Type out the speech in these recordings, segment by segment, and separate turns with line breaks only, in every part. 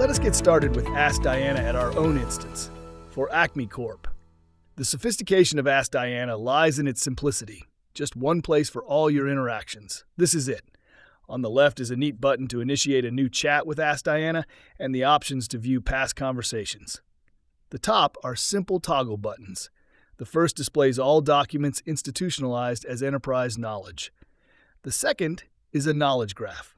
Let us get started with Ask Diana at our own instance for Acme Corp. The sophistication of Ask Diana lies in its simplicity. Just one place for all your interactions. This is it. On the left is a neat button to initiate a new chat with Ask Diana and the options to view past conversations. The top are simple toggle buttons. The first displays all documents institutionalized as enterprise knowledge. The second is a knowledge graph,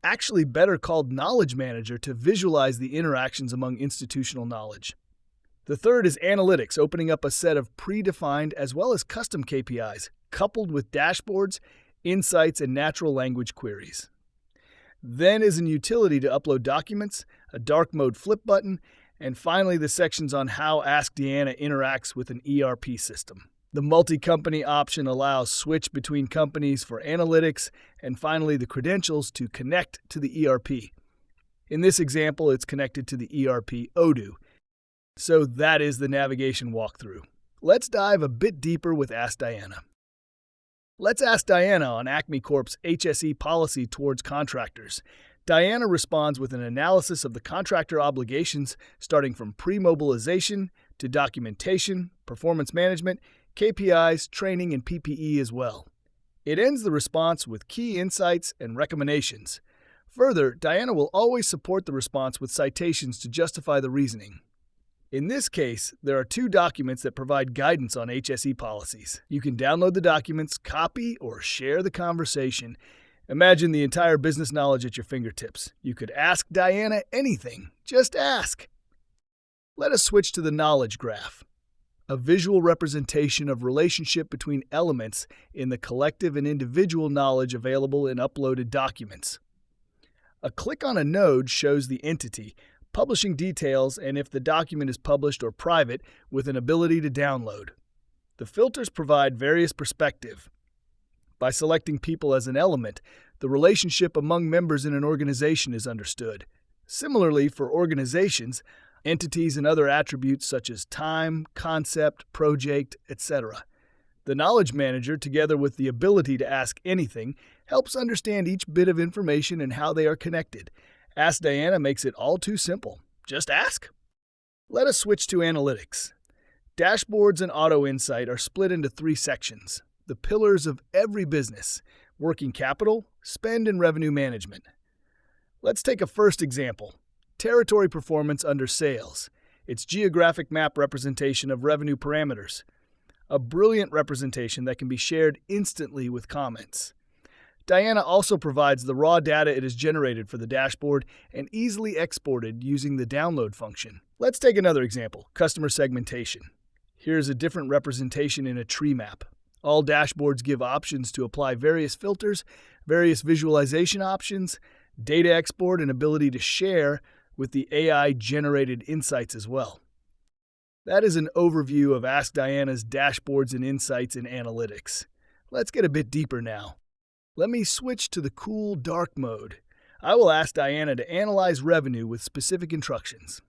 actually better called Knowledge Manager to visualize the interactions among institutional knowledge. The third is analytics, opening up a set of predefined as well as custom KPIs, coupled with dashboards, insights, and natural language queries. Then is an utility to upload documents, a dark mode flip button, and finally the sections on how Ask Diana interacts with an ERP system. The multi-company option allows switch between companies for analytics, and finally the credentials to connect to the ERP. In this example, it's connected to the ERP Odoo. So that is the navigation walkthrough. Let's dive a bit deeper with Ask Diana. Let's ask Diana on Acme Corp's HSE policy towards contractors. Diana responds with an analysis of the contractor obligations starting from pre-mobilization to documentation, performance management, KPIs, training, and PPE as well. It ends the response with key insights and recommendations. Further, Diana will always support the response with citations to justify the reasoning. In this case, there are two documents that provide guidance on HSE policies. You can download the documents, copy, or share the conversation. Imagine the entire business knowledge at your fingertips. You could ask Diana anything. Just ask. Let us switch to the knowledge graph, a visual representation of relationship between elements in the collective and individual knowledge available in uploaded documents. A click on a node shows the entity, publishing details, and if the document is published or private, with an ability to download. The filters provide various perspectives. By selecting people as an element, the relationship among members in an organization is understood. Similarly, for organizations, entities and other attributes such as time, concept, project, etc. The Knowledge Manager, together with the ability to ask anything, helps understand each bit of information and how they are connected. Ask Diana makes it all too simple. Just ask. Let us switch to analytics. Dashboards and Auto Insight are split into three sections. The pillars of every business: working capital, spend, and revenue management. Let's take a first example. Territory performance under sales. Its geographic map representation of revenue parameters. A brilliant representation that can be shared instantly with comments. Diana also provides the raw data it has generated for the dashboard and easily exported using the download function. Let's take another example, customer segmentation. Here's a different representation in a tree map. All dashboards give options to apply various filters, various visualization options, data export, and ability to share with the AI-generated insights as well. That is an overview of Ask Diana's dashboards and insights in analytics. Let's get a bit deeper now. Let me switch to the cool dark mode. I will ask Diana to analyze revenue with specific instructions.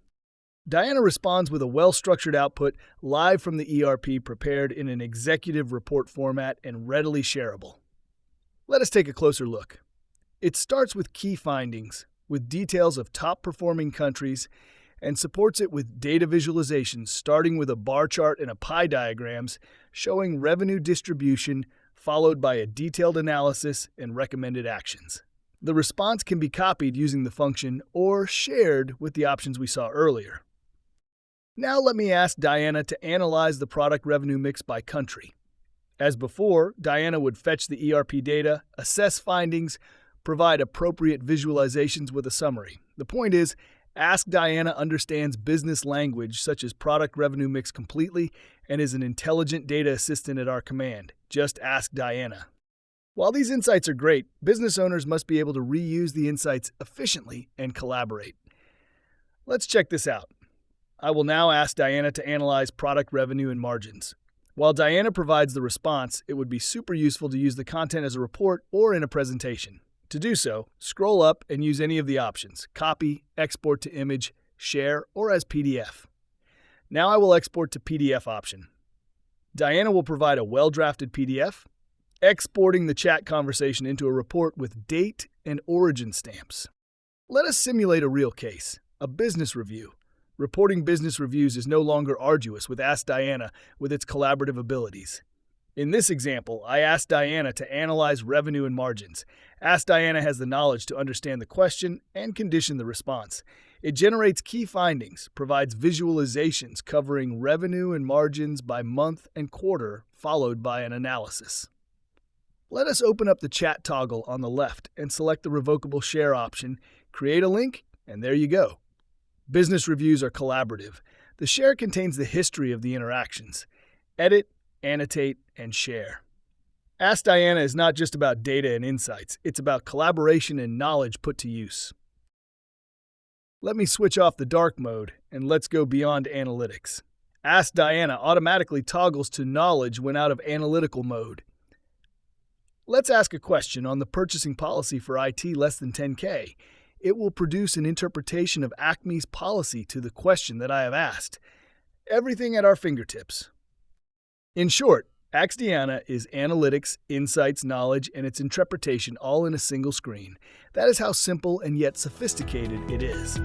Diana responds with a well-structured output live from the ERP prepared in an executive report format and readily shareable. Let us take a closer look. It starts with key findings, with details of top-performing countries, and supports it with data visualizations starting with a bar chart and a pie diagrams showing revenue distribution, followed by a detailed analysis and recommended actions. The response can be copied using the function or shared with the options we saw earlier. Now let me ask Diana to analyze the product revenue mix by country. As before, Diana would fetch the ERP data, assess findings, provide appropriate visualizations with a summary. The point is, Ask Diana understands business language such as product revenue mix completely and is an intelligent data assistant at our command. Just ask Diana. While these insights are great, business owners must be able to reuse the insights efficiently and collaborate. Let's check this out. I will now ask Diana to analyze product revenue and margins. While Diana provides the response, it would be super useful to use the content as a report or in a presentation. To do so, scroll up and use any of the options: copy, export to image, share, or as PDF. Now I will export to PDF option. Diana will provide a well-drafted PDF, exporting the chat conversation into a report with date and origin stamps. Let us simulate a real case. A business review. Reporting business reviews is no longer arduous with Ask Diana with its collaborative abilities. In this example, I asked Diana to analyze revenue and margins. Ask Diana has the knowledge to understand the question and condition the response. It generates key findings, provides visualizations covering revenue and margins by month and quarter, followed by an analysis. Let us open up the chat toggle on the left and select the revocable share option, create a link, and there you go. Business reviews are collaborative. The share contains the history of the interactions. Edit, annotate, and share. Ask Diana is not just about data and insights, it's about collaboration and knowledge put to use. Let me switch off the dark mode and let's go beyond analytics. Ask Diana automatically toggles to knowledge when out of analytical mode. Let's ask a question on the purchasing policy for IT less than 10K. It will produce an interpretation of Acme's policy to the question that I have asked. Everything at our fingertips. In short, Ask Diana is analytics, insights, knowledge, and its interpretation all in a single screen. That is how simple and yet sophisticated it is.